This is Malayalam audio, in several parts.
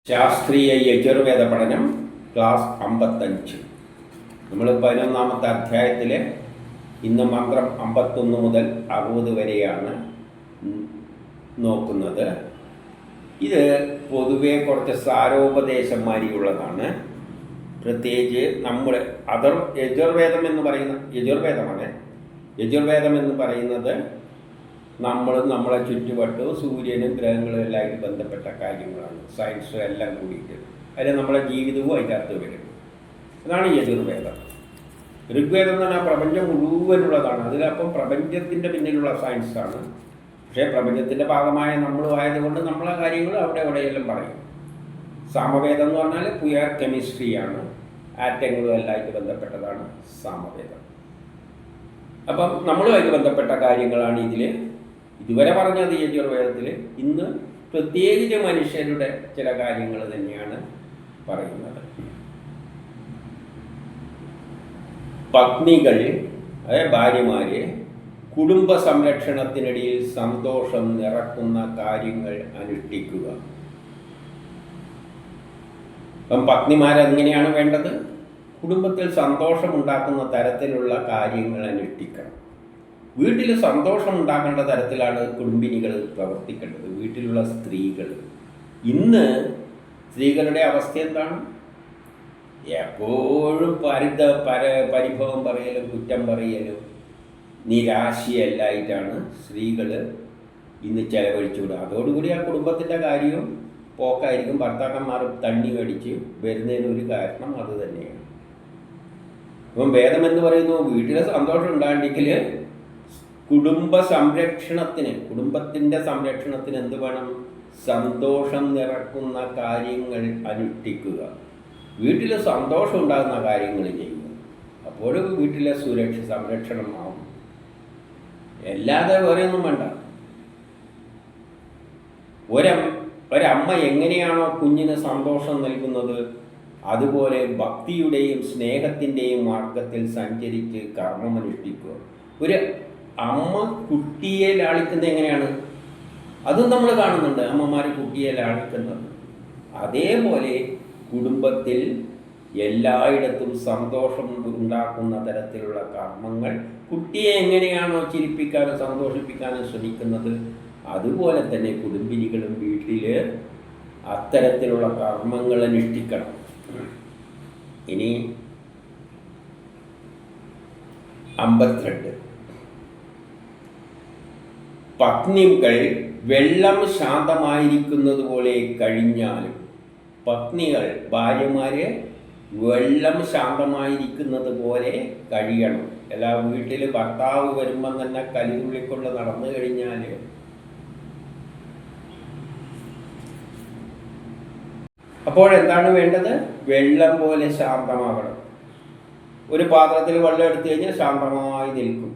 ശാസ്ത്രീയ യജുർവേദ പഠനം ക്ലാസ് 55. നമ്മൾ 11ാമത്തെ അധ്യായത്തിൽ ഇന്ന് മന്ത്രം 51 മുതൽ 60 വരെയാണ് നോക്കുന്നത്. ഇത് പൊതുവെ കുറച്ച് സാരോപദേശന്മാരിയുള്ളതാണ്. പ്രത്യേകിച്ച് നമ്മുടെ യജുർവേദം എന്ന് പറയുന്ന യജുർവേദം എന്ന് പറയുന്നത് നമ്മളെ ചുറ്റുവട്ടവും സൂര്യനും ഗ്രഹങ്ങളും എല്ലാമായിട്ട് ബന്ധപ്പെട്ട കാര്യങ്ങളാണ്. സയൻസും എല്ലാം കൂടിയിട്ട് അതിൽ നമ്മളെ ജീവിതവും അതിനകത്ത് വരും. അതാണ് യജുർവേദം. ഋഗ്വേദം എന്ന് പറഞ്ഞാൽ പ്രപഞ്ചം മുഴുവനുള്ളതാണ്. അതിലപ്പം പ്രപഞ്ചത്തിൻ്റെ പിന്നിലുള്ള സയൻസാണ്. പക്ഷേ പ്രപഞ്ചത്തിൻ്റെ ഭാഗമായ നമ്മളും ആയതുകൊണ്ട് നമ്മളെ കാര്യങ്ങൾ അവിടെ എവിടെയെല്ലാം പറയും. സാമവേദം എന്ന് പറഞ്ഞാൽ പുയർ കെമിസ്ട്രിയാണ്. ആറ്റങ്ങളും എല്ലാമായിട്ട് ബന്ധപ്പെട്ടതാണ് സാമവേദം. അപ്പം നമ്മളുമായിട്ട് ബന്ധപ്പെട്ട കാര്യങ്ങളാണ് ഇതുവരെ പറഞ്ഞത് യജുർവേദത്തിൽ. ഇന്ന് പ്രത്യേകിച്ച് മനുഷ്യരുടെ ചില കാര്യങ്ങൾ തന്നെയാണ് പറയുന്നത്. പത്നികൾ, അതായത് ഭാര്യമാര്, കുടുംബ സംരക്ഷണത്തിനിടയിൽ സന്തോഷം നിറക്കുന്ന കാര്യങ്ങൾ അനുഷ്ഠിക്കുക. അപ്പം പത്നിമാരെങ്ങനെയാണ് വേണ്ടത്? കുടുംബത്തിൽ സന്തോഷമുണ്ടാക്കുന്ന തരത്തിലുള്ള കാര്യങ്ങൾ അനുഷ്ഠിക്കണം. വീട്ടിൽ സന്തോഷം ഉണ്ടാക്കേണ്ട തരത്തിലാണ് കുടുംബിനികൾ പ്രവർത്തിക്കേണ്ടത്. വീട്ടിലുള്ള സ്ത്രീകൾ. ഇന്ന് സ്ത്രീകളുടെ അവസ്ഥ എന്താണ്? എപ്പോഴും പരിഭവം പറയലും കുറ്റം പറയലും നിരാശയല്ലായിട്ടാണ് സ്ത്രീകൾ ഇന്ന് ചെലവഴിച്ചുവിടുക. അതോടുകൂടി ആ കുടുംബത്തിൻ്റെ കാര്യവും പോക്കായിരിക്കും. ഭർത്താക്കന്മാർ തണ്ണി മേടിച്ച് വരുന്നതിന് ഒരു കാരണം അത് തന്നെയാണ്. അപ്പം വേദം എന്ന് പറയുന്നു, വീട്ടിലെ സന്തോഷം ഉണ്ടാകണമെങ്കിൽ കുടുംബത്തിൻ്റെ സംരക്ഷണത്തിന് എന്ത് വേണം? സന്തോഷം നിറക്കുന്ന കാര്യങ്ങൾ അനുഷ്ഠിക്കുക. വീട്ടിൽ സന്തോഷം ഉണ്ടാകുന്ന കാര്യങ്ങൾ ചെയ്യുക. അപ്പോൾ വീട്ടിലെ സംരക്ഷണമാവും. അല്ലാതെ വേറെയൊന്നും വേണ്ട. ഒരമ്മ എങ്ങനെയാണോ കുഞ്ഞിന് സന്തോഷം നൽകുന്നത്, അതുപോലെ ഭക്തിയുടെയും സ്നേഹത്തിൻ്റെയും മാർഗത്തിൽ സഞ്ചരിച്ച് കർമ്മമനുഷ്ഠിക്കുക. ഒരു അമ്മ കുട്ടിയെ ലാളിക്കുന്നത് എങ്ങനെയാണ്? അതും നമ്മൾ കാണുന്നുണ്ട്, അമ്മമാർ കുട്ടിയെ ലാളിക്കുന്നത്. അതേപോലെ കുടുംബത്തിൽ എല്ലായിടത്തും സന്തോഷം ഉണ്ടാക്കുന്ന തരത്തിലുള്ള കർമ്മങ്ങൾ, കുട്ടിയെ എങ്ങനെയാണോ ചിരിപ്പിക്കാനും സന്തോഷിപ്പിക്കാനും ശ്രമിക്കുന്നത്, അതുപോലെ തന്നെ കുടുംബിനികളും വീട്ടിൽ അത്തരത്തിലുള്ള കർമ്മങ്ങൾ അനുഷ്ഠിക്കണം. ഇനി 52. പത്നികൾ വെള്ളം ശാന്തമായിരിക്കുന്നത് പോലെ കഴിഞ്ഞാലും, ഭാര്യമാര് വെള്ളം ശാന്തമായിരിക്കുന്നത് പോലെ കഴിയണം. എല്ലാ വീട്ടിൽ ഭർത്താവ് വരുമ്പം തന്നെ കലിതുള്ളിക്കൊണ്ട് നടന്നു കഴിഞ്ഞാൽ അപ്പോഴെന്താണ് വേണ്ടത്? വെള്ളം പോലെ ശാന്തമാകണം. ഒരു പാത്രത്തിൽ വെള്ളം എടുത്തു കഴിഞ്ഞാൽ ശാന്തമായി നിൽക്കും.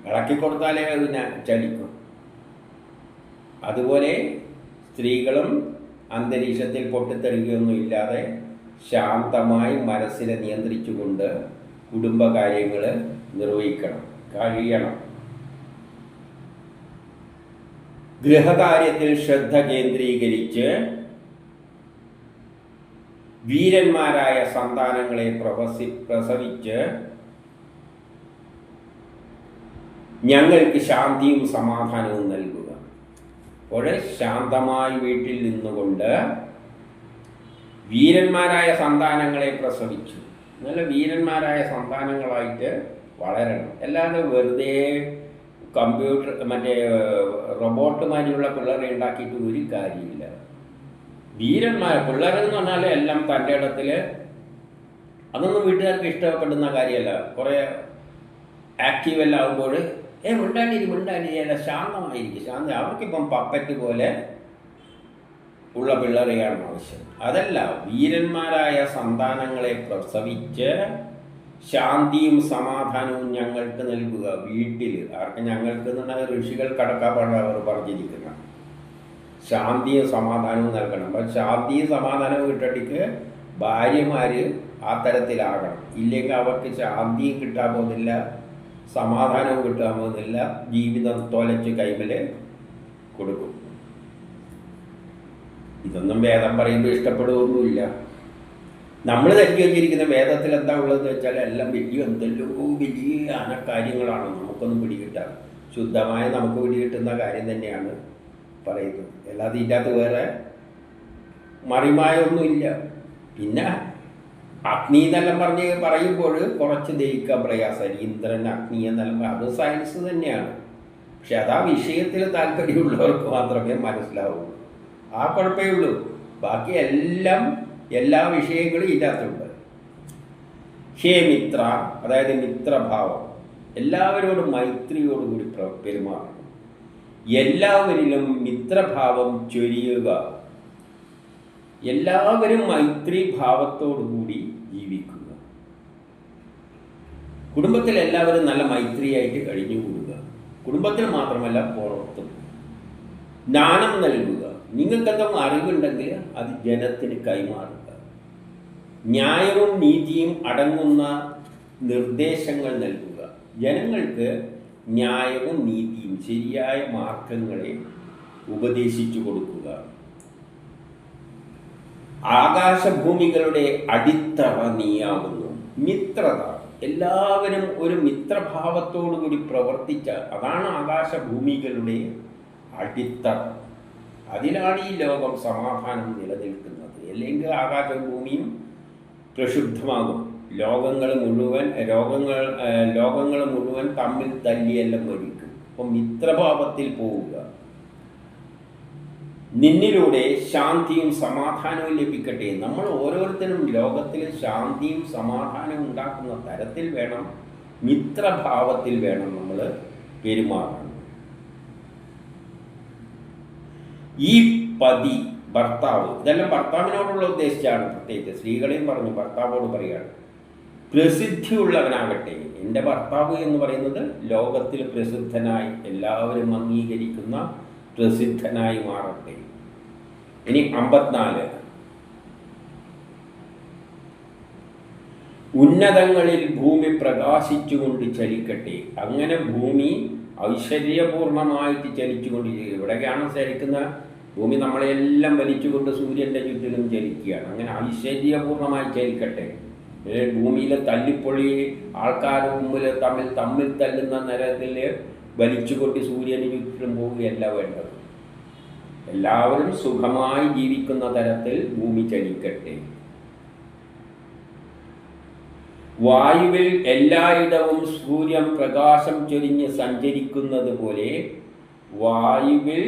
ഇളക്കി കൊടുത്താലേ പിന്നെ ചലിക്കും. അതുപോലെ സ്ത്രീകളും അന്തരീക്ഷത്തിൽ പൊട്ടിത്തെറിക്കുകയൊന്നും ഇല്ലാതെ ശാന്തമായി മനസ്സിനെ നിയന്ത്രിച്ചുകൊണ്ട് കുടുംബകാര്യങ്ങൾ കഴിയണം. ഗൃഹകാര്യത്തിൽ ശ്രദ്ധ കേന്ദ്രീകരിച്ച് വീരന്മാരായ സന്താനങ്ങളെ പ്രസവിച്ച് ഞങ്ങൾക്ക് ശാന്തിയും സമാധാനവും നൽകുക. അപ്പോൾ ശാന്തമായി വീട്ടിൽ നിന്നുകൊണ്ട് വീരന്മാരായ സന്താനങ്ങളെ പ്രസവിച്ചു. നല്ല വീരന്മാരായ സന്താനങ്ങളായിട്ട് വളരണം. അല്ലാതെ വെറുതെ കമ്പ്യൂട്ടർ റോബോട്ടുമാരിയുള്ള പിള്ളേരെ ഉണ്ടാക്കിയിട്ട് ഒരു കാര്യമില്ല. പിള്ളേരെന്ന് പറഞ്ഞാൽ എല്ലാം തൻ്റെ ഇടത്തിൽ, അതൊന്നും വീട്ടുകാർക്ക് ഇഷ്ടപ്പെടുന്ന കാര്യമല്ല. കുറേ ആക്റ്റീവ് എല്ലാം ആകുമ്പോൾ മിണ്ടാണ്ടിരിക്കുക, ശാന്തമായിരിക്കും. അവർക്കിപ്പം പപ്പറ്റ് പോലെ ഉള്ള പിള്ളേരെയാണ് ആവശ്യം. അതല്ല, വീരന്മാരായ സന്താനങ്ങളെ പ്രസവിച്ച് ശാന്തിയും സമാധാനവും ഞങ്ങൾക്ക് നൽകുക. വീട്ടിൽ ആർക്ക്? ഞങ്ങൾക്ക് എന്ന് പറഞ്ഞാൽ ഋഷികൾ കടക്കാപ്പാടാണ് അവർ പറഞ്ഞിരിക്കുന്നത്. ശാന്തിയും സമാധാനവും നൽകണം. അപ്പം ശാന്തിയും സമാധാനവും കിട്ടട്ടിക്ക് ഭാര്യമാർ ആ തരത്തിലാകണം. ഇല്ലെങ്കിൽ അവർക്ക് ശാന്തിയും കിട്ടാൻ പോകുന്നില്ല, സമാധാനവും കിട്ടാൻ പോകുന്നില്ല. ജീവിതം തോലച്ച് കൈമല് കൊടുക്കും. ഇതൊന്നും വേദം പറയുമ്പോൾ ഇഷ്ടപ്പെടുകയൊന്നുമില്ല. നമ്മൾ ധരിച്ചു വെച്ചിരിക്കുന്ന വേദത്തിൽ എന്താ ഉള്ളതെന്ന് വെച്ചാൽ എല്ലാം എന്തെല്ലോ വലിയ കാര്യങ്ങളാണ് നമുക്കൊന്നും പിടികിട്ടാറ്. ശുദ്ധമായ നമുക്ക് പിടികിട്ടുന്ന കാര്യം തന്നെയാണ് പറയുന്നത്. അല്ലാതെ ഇതിൻ്റെ വേറെ മറിമായൊന്നുമില്ല. പിന്നെ അഗ്നി എന്നെല്ലാം പറയുമ്പോൾ കുറച്ച് ദഹിക്കാൻ പ്രയാസം. ഇന്ദ്രൻ, അഗ്നി എന്നെല്ലാം അത് സയൻസ് തന്നെയാണ്. പക്ഷെ അത് ആ വിഷയത്തിൽ താല്പര്യമുള്ളവർക്ക് മാത്രമേ മനസ്സിലാവുള്ളൂ. ആ കുഴപ്പമേ ഉള്ളൂ. ബാക്കി എല്ലാ വിഷയങ്ങളും ഇതിനകത്തുണ്ട്. ഹേ മിത്ര, അതായത് മിത്രഭാവം, എല്ലാവരോടും മൈത്രിയോടുകൂടി പെരുമാറണം. എല്ലാവരിലും മിത്രഭാവം ചൊരിയുക. എല്ലാവരും മൈത്രി ഭാവത്തോടുകൂടി ജീവിക്കുക. കുടുംബത്തിൽ എല്ലാവരും നല്ല മൈത്രിയായിട്ട് കഴിഞ്ഞുകൂടുക. കുടുംബത്തിൽ മാത്രമല്ല പുറത്തും. ജ്ഞാനം നൽകുക. നിങ്ങൾക്കെന്തെങ്കിലും അറിവുണ്ടെങ്കിൽ അത് ജനത്തിന് കൈമാറുക. ന്യായവും നീതിയും അടങ്ങുന്ന നിർദ്ദേശങ്ങൾ നൽകുക. ജനങ്ങൾക്ക് ന്യായവും നീതിയും ശരിയായ മാർഗങ്ങളെ ഉപദേശിച്ചു കൊടുക്കുക. ആകാശഭൂമികളുടെ അടിത്തറ നീയാകുന്നു. മിത്രത, എല്ലാവരും ഒരു മിത്രഭാവത്തോടു കൂടി പ്രവർത്തിച്ച അതാണ് ആകാശഭൂമികളുടെ അടിത്തറ. അതിലാണ് ഈ ലോകം സമാധാനം നിലനിൽക്കുന്നത്. അല്ലെങ്കിൽ ആകാശഭൂമിയും പ്രക്ഷുബ്ധമാകും. ലോകങ്ങൾ മുഴുവൻ തമ്മിൽ തല്ലിയെല്ലാം മരിക്കും. അപ്പം മിത്രഭാവത്തിൽ പോവുക. നിന്നിലൂടെ ശാന്തിയും സമാധാനവും ലഭിക്കട്ടെ. നമ്മൾ ഓരോരുത്തരും ലോകത്തിൽ ശാന്തിയും സമാധാനവും ഉണ്ടാക്കുന്ന തരത്തിൽ വേണം, മിത്രഭാവത്തിൽ വേണം നമ്മൾ പെരുമാറാൻ. ഈ പതി, ഭർത്താവ്, ഇതെല്ലാം ഭർത്താവിനോടുള്ള ഉദ്ദേശിച്ചാണ്. പ്രത്യേകിച്ച് സ്ത്രീകളെയും പറഞ്ഞു ഭർത്താവോട് പറയുകയാണ്. പ്രസിദ്ധിയുള്ളവനാകട്ടെ. എൻ്റെ ഭർത്താവ് എന്ന് പറയുന്നത് ലോകത്തിൽ പ്രസിദ്ധനായി, എല്ലാവരും അംഗീകരിക്കുന്ന പ്രസിദ്ധനായി മാറട്ടെ. ഇനി 54. ഉന്നതങ്ങളിൽ ഭൂമി പ്രകാശിച്ചുകൊണ്ട് ചലിക്കട്ടെ. അങ്ങനെ ഭൂമി ഐശ്വര്യപൂർണമായിട്ട് ചലിച്ചുകൊണ്ട്, ഇവിടെയാണ് ചലിക്കുന്ന ഭൂമി നമ്മളെല്ലാം വലിച്ചുകൊണ്ട് സൂര്യൻ്റെ ചുറ്റിലും ചലിക്കുകയാണ്. അങ്ങനെ ഐശ്വര്യപൂർണമായി ചലിക്കട്ടെ. ഭൂമിയിലെ തല്ലിപ്പൊളി ആൾക്കാർ മുമ്പിൽ തമ്മിൽ തല്ലുന്ന നിരത്തിൽ വലിച്ചുകൊണ്ട് സൂര്യന് ചുറ്റിലും പോവുകയല്ല വേണ്ടത്. എല്ലാവരും സുഖമായി ജീവിക്കുന്ന തരത്തിൽ ഭൂമി ചലിക്കട്ടെ. വായുവിൽ എല്ലായിടവും സൂര്യൻ പ്രകാശം ചൊരിഞ്ഞ് സഞ്ചരിക്കുന്നത് പോലെ വായുവിൽ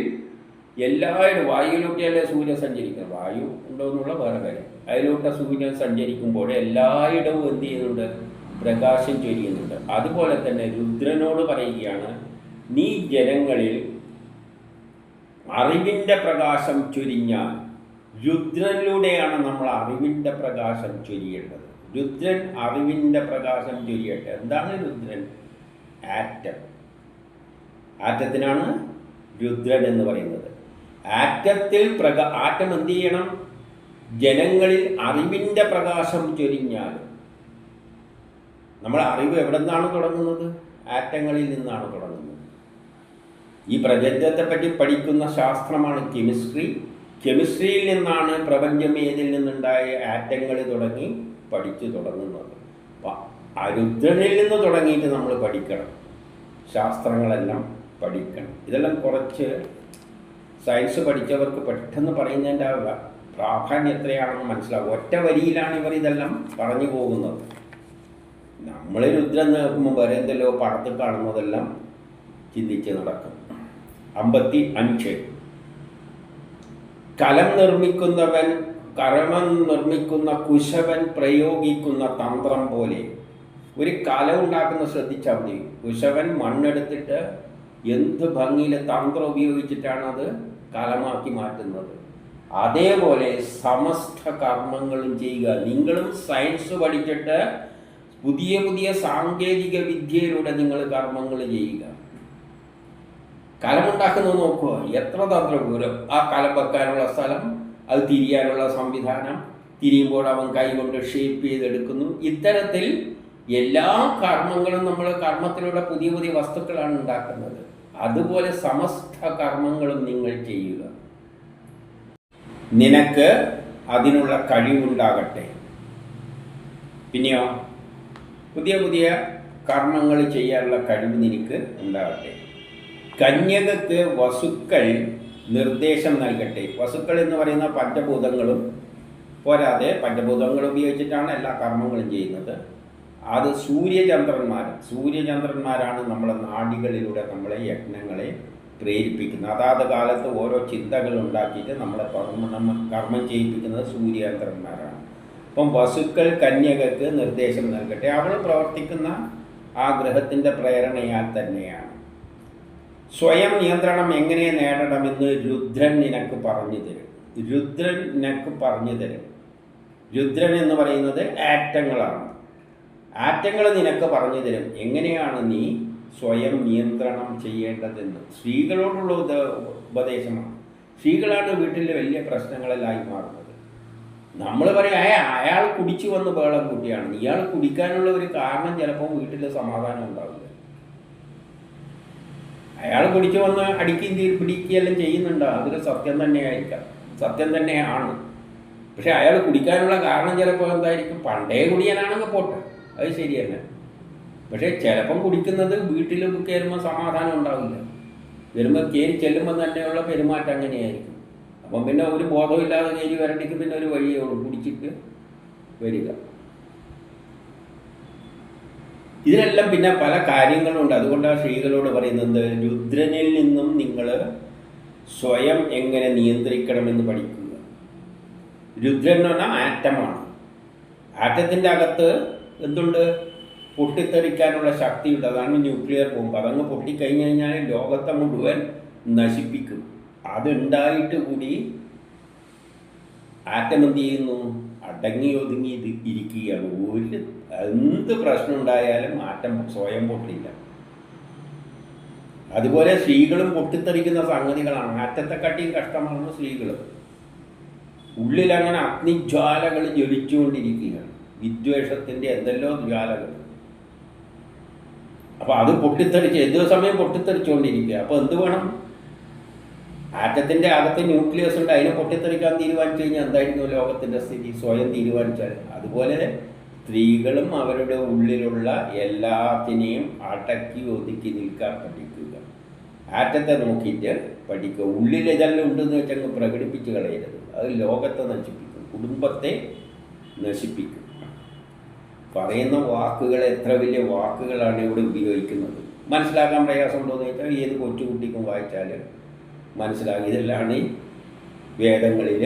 എല്ലായിടവും, വായുവിലൂടെയല്ലേ സൂര്യൻ സഞ്ചരിക്കുന്നത്, വായു ഉണ്ടോ എന്നുള്ള വേറെ കാര്യം. അതിലൂടെ സൂര്യൻ സഞ്ചരിക്കുമ്പോൾ എല്ലായിടവും എന്ത് ചെയ്യുന്നുണ്ട്? പ്രകാശം ചൊരിയുന്നുണ്ട്. അതുപോലെ തന്നെ രുദ്രനോട് പറയുകയാണ്, നീ ജനങ്ങളിൽ അറിവിൻ്റെ പ്രകാശം ചൊരിഞ്ഞാൽ. രുദ്രനിലൂടെയാണ് നമ്മൾ അറിവിൻ്റെ പ്രകാശം ചൊരിയേണ്ടത്. രുദ്രൻ അറിവിൻ്റെ പ്രകാശം ചൊരിയട്ടെ. എന്താണ് രുദ്രൻ? ആറ്റം. ആറ്റത്തിനാണ് രുദ്രൻ എന്ന് പറയുന്നത്. ആറ്റം എന്ത് ചെയ്യണം? ജനങ്ങളിൽ അറിവിൻ്റെ പ്രകാശം ചൊരിഞ്ഞാൽ. നമ്മൾ അറിവ് എവിടെ നിന്നാണ് തുടങ്ങുന്നത്? ആറ്റങ്ങളിൽ നിന്നാണ് തുടങ്ങുന്നത്. ഈ പ്രപഞ്ചത്തെപ്പറ്റി പഠിക്കുന്ന ശാസ്ത്രമാണ് കെമിസ്ട്രി. കെമിസ്ട്രിയിൽ നിന്നാണ് പ്രപഞ്ചം ഏതിൽ നിന്നുണ്ടായ ആറ്റങ്ങൾ തുടങ്ങി പഠിച്ചു തുടങ്ങുന്നത്. ആ രുദ്രനിൽ നിന്ന് തുടങ്ങിയിട്ട് നമ്മൾ പഠിക്കണം. ശാസ്ത്രങ്ങളെല്ലാം പഠിക്കണം. ഇതെല്ലാം കുറച്ച് സയൻസ് പഠിച്ചവർക്ക് പെട്ടെന്ന് പറയുന്നതിൻ്റെ പ്രാധാന്യം എത്രയാണെന്ന് മനസ്സിലാവും. ഒറ്റ വരിയിലാണ് ഇവർ ഇതെല്ലാം പറഞ്ഞു പോകുന്നത്. നമ്മൾ രുദ്രൻ നോക്കുമ്പോൾ വേറെ എന്തെല്ലോ പടത്തിൽ കാണുന്നതെല്ലാം ചിന്തിച്ച് നടക്കും. 55. കലം നിർമ്മിക്കുന്ന കുശവൻ പ്രയോഗിക്കുന്ന തന്ത്രം പോലെ. ഒരു കലം ഉണ്ടാക്കുന്ന ശ്രദ്ധിച്ചാൽ മതി. കുശവൻ മണ്ണെടുത്തിട്ട് എന്ത് ഭംഗിയിൽ തന്ത്രം ഉപയോഗിച്ചിട്ടാണ് അത് കലമാക്കി മാറ്റുന്നത്. അതേപോലെ സമസ്ത കർമ്മങ്ങളും ചെയ്യുക. നിങ്ങളും സയൻസ് പഠിച്ചിട്ട് പുതിയ പുതിയ സാങ്കേതിക വിദ്യയിലൂടെ നിങ്ങൾ കർമ്മങ്ങൾ ചെയ്യുക. കലമുണ്ടാക്കുന്നത് നോക്കുക, എത്ര തന്ത്രപൂരം. ആ കലം വെക്കാനുള്ള സ്ഥലം, അത് തിരിയാനുള്ള സംവിധാനം, തിരിയുമ്പോൾ അവൻ കൈകൊണ്ട് ഷേപ്പ് ചെയ്തെടുക്കുന്നു. ഇത്തരത്തിൽ എല്ലാ കർമ്മങ്ങളും നമ്മൾ കർമ്മത്തിലൂടെ പുതിയ പുതിയ വസ്തുക്കളാണ് ഉണ്ടാക്കുന്നത്. അതുപോലെ സമസ്ത കർമ്മങ്ങളും നിങ്ങൾ ചെയ്യുക. നിനക്ക് അതിനുള്ള കഴിവുണ്ടാകട്ടെ. പിന്നെയോ പുതിയ പുതിയ കർമ്മങ്ങൾ ചെയ്യാനുള്ള കഴിവ് നിനക്ക് ഉണ്ടാകട്ടെ. കന്യകക്ക് വസുക്കൾ നിർദ്ദേശം നൽകട്ടെ. വസുക്കൾ എന്ന് പറയുന്ന പഞ്ചഭൂതങ്ങളും പോരാതെ പഞ്ചഭൂതങ്ങൾ ഉപയോഗിച്ചിട്ടാണ് എല്ലാ കർമ്മങ്ങളും ചെയ്യുന്നത്. അത് സൂര്യചന്ദ്രന്മാരാണ് നമ്മളെ നാഡികളിലൂടെ നമ്മളെ യജ്ഞങ്ങളെ പ്രേരിപ്പിക്കുന്നത്. അതാത് കാലത്ത് ഓരോ ചിന്തകൾ ഉണ്ടാക്കിയിട്ട് നമ്മളെ കർമ്മം ചെയ്യിപ്പിക്കുന്നത് സൂര്യചന്ദ്രന്മാരാണ്. അപ്പം വസുക്കൾ കന്യകക്ക് നിർദ്ദേശം നൽകട്ടെ. അവൾ പ്രവർത്തിക്കുന്ന ആ ഗ്രഹത്തിൻ്റെ പ്രേരണയാൽ തന്നെയാണ്. സ്വയം നിയന്ത്രണം എങ്ങനെ നേടണമെന്ന് രുദ്രൻ നിനക്ക് പറഞ്ഞു തരും. രുദ്രൻ എന്ന് പറയുന്നത് ആറ്റങ്ങളാണ്. ആറ്റങ്ങൾ നിനക്ക് പറഞ്ഞു തരും എങ്ങനെയാണ് നീ സ്വയം നിയന്ത്രണം ചെയ്യേണ്ടതെന്ന്. സ്ത്രീകളോടുള്ള ഉപദേശമാണ്. സ്ത്രീകളാണ് വീട്ടിലെ വലിയ പ്രശ്നങ്ങളെല്ലാം മാറുന്നത്. നമ്മൾ പറയാം അയാൾ കുടിച്ചു വന്ന് ബഹളം കൂട്ടിയാണ്. ഇയാൾ കുടിക്കാനുള്ള ഒരു കാരണം ചിലപ്പോൾ വീട്ടിൽ സമാധാനം ഉണ്ടാവില്ല. അയാൾ കുടിച്ചു വന്ന് അടിക്കുകയും പിടിക്കുകയെല്ലാം ചെയ്യുന്നുണ്ടോ, അതൊരു സത്യം തന്നെയായിരിക്കാം, സത്യം തന്നെയാണ്. പക്ഷെ അയാൾ കുടിക്കാനുള്ള കാരണം ചിലപ്പോൾ എന്തായിരിക്കും, പണ്ടേ കുടിയനാണെങ്കിൽ പോട്ടെ, അത് ശരി തന്നെ. പക്ഷേ ചിലപ്പം കുടിക്കുന്നത് വീട്ടിൽ കയറുമ്പോൾ സമാധാനം ഉണ്ടാവില്ല. വരുമ്പോൾ കയറി ചെല്ലുമ്പോൾ തന്നെയുള്ള പെരുമാറ്റം അങ്ങനെയായിരിക്കും. അപ്പം പിന്നെ ഒരു ബോധമില്ലാതെ കയറി വരണ്ടിക്ക് പിന്നെ ഒരു വഴിയോട് കുടിച്ചിട്ട് വരിക. ഇതിനെല്ലാം പിന്നെ പല കാര്യങ്ങളുണ്ട്. അതുകൊണ്ടാണ് സ്ത്രീകളോട് പറയുന്നത് രുദ്രനിൽ നിന്നും നിങ്ങൾ സ്വയം എങ്ങനെ നിയന്ത്രിക്കണമെന്ന് പഠിക്കുക. രുദ്രൻ എന്ന് പറഞ്ഞാൽ ആറ്റമാണ്. ആറ്റത്തിൻ്റെ അകത്ത് എന്തുണ്ട്, പൊട്ടിത്തെറിക്കാനുള്ള ശക്തിയുണ്ട്. അതാണ് ന്യൂക്ലിയർ ബോംബ്. അതങ്ങ് പൊട്ടിക്കഴിഞ്ഞ് കഴിഞ്ഞാൽ ലോകത്തെ മുഴുവൻ നശിപ്പിക്കും. അതുണ്ടായിട്ട് കൂടി ആറ്റം എന്ത് ചെയ്യുന്നു, അടങ്ങി ഒതുങ്ങി ഇരിക്കുകയാണ്. എന്ത് പ്രശ്നം ഉണ്ടായാലും ആറ്റം സ്വയം പൊട്ടില്ല. അതുപോലെ സ്ത്രീകളും പൊട്ടിത്തെറിക്കുന്ന സംഗതികളാണ്. ആറ്റത്തെക്കാട്ടിയും കഷ്ടമാണ് സ്ത്രീകൾ. ഉള്ളിലങ്ങനെ അഗ്നിജ്വാലകൾ ജ്വലിച്ചുകൊണ്ടിരിക്കുകയാണ്, വിദ്വേഷത്തിൻ്റെ എന്തെല്ലോ ജ്വാലകൾ. അപ്പോൾ അത് പൊട്ടിത്തെറിച്ച് ഏത് സമയം പൊട്ടിത്തെറിച്ചുകൊണ്ടിരിക്കുക. അപ്പോൾ എന്ത് വേണം, ആറ്റത്തിൻ്റെ അകത്ത് ന്യൂക്ലിയസ് ഉണ്ട്, അതിനെ പൊട്ടിത്തെറിക്കാൻ തീരുമാനിച്ചു കഴിഞ്ഞാൽ എന്തായിരിക്കും ലോകത്തിൻ്റെ സ്ഥിതി, സ്വയം തീരുമാനിച്ചാൽ. അതുപോലെ സ്ത്രീകളും അവരുടെ ഉള്ളിലുള്ള എല്ലാത്തിനെയും അടക്കി ഒതുക്കി നിൽക്കാൻ പഠിക്കുക. ആറ്റത്തെ നോക്കിയിട്ട് പഠിക്കുക. ഉള്ളിൽ ഇതെല്ലാം ഉണ്ടെന്ന് വെച്ചാൽ പ്രകടിപ്പിച്ച് കളയരുത്. അത് ലോകത്തെ നശിപ്പിക്കും, കുടുംബത്തെ നശിപ്പിക്കും. പറയുന്ന വാക്കുകൾ എത്ര വലിയ വാക്കുകളാണ് ഇവിടെ ഉപയോഗിക്കുന്നത്. മനസ്സിലാക്കാൻ പ്രയാസമുണ്ടോ എന്ന് വെച്ചാൽ ഏത് കൊച്ചുകുട്ടിക്കും വായിച്ചാൽ മനസ്സിലാകും. ഇതെല്ലാം വേദങ്ങളിൽ